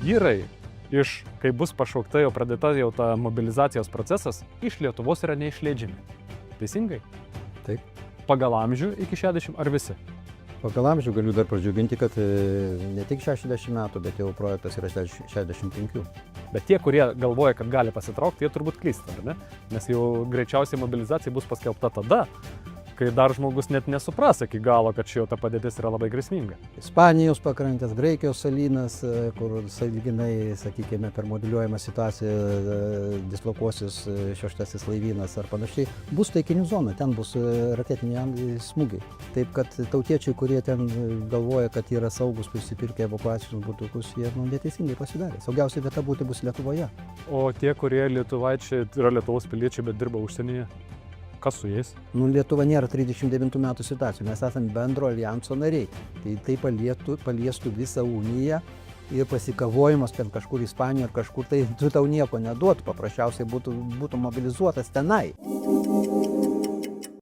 vyrai kai bus pašaukta jau pradėta jau ta mobilizacijos procesas, iš Lietuvos yra neišleidžiami. Teisingai? Taip. Pagal amžių iki 60 ar visi? Pagal amžių galiu dar pradžiuginti, kad ne tik 60 metų, bet jau projektas yra 65. Bet tie, kurie galvoja, kad gali pasitraukti, jie turbūt klysta, ar ne? Nes jau greičiausiai mobilizacija bus paskelbta tada, kai dar žmogus net nesupras iki galo, kad ši ta padėtis yra labai grėsminga. Ispanijos pakrantės, Graikijos salynas, kur sąlyginai, sakykime, per moduliuojamą situaciją dislokuosis 6 laivynas ar panašiai, bus taikinių zona, ten bus raketiniai smūgiai. Taip, kad tautiečiai, kurie ten galvoja, kad yra saugus prisipirkę evakuacinius būtukus, jie neteisingai pasidarė. Saugiausia vieta bus Lietuvoje. O tie, kurie lietuvaičiai yra Lietuvos piliečiai, bet dirba užsienyje, kas su jais? Lietuva nėra 39 metų situacijų, mes esame bendro alijanso nariai. Tai paliestų visą uniją ir pasikavojimas ten kažkur Ispanijoje ar kažkur, tai tau nieko neduotų, paprasčiausiai būtų mobilizuotas tenai.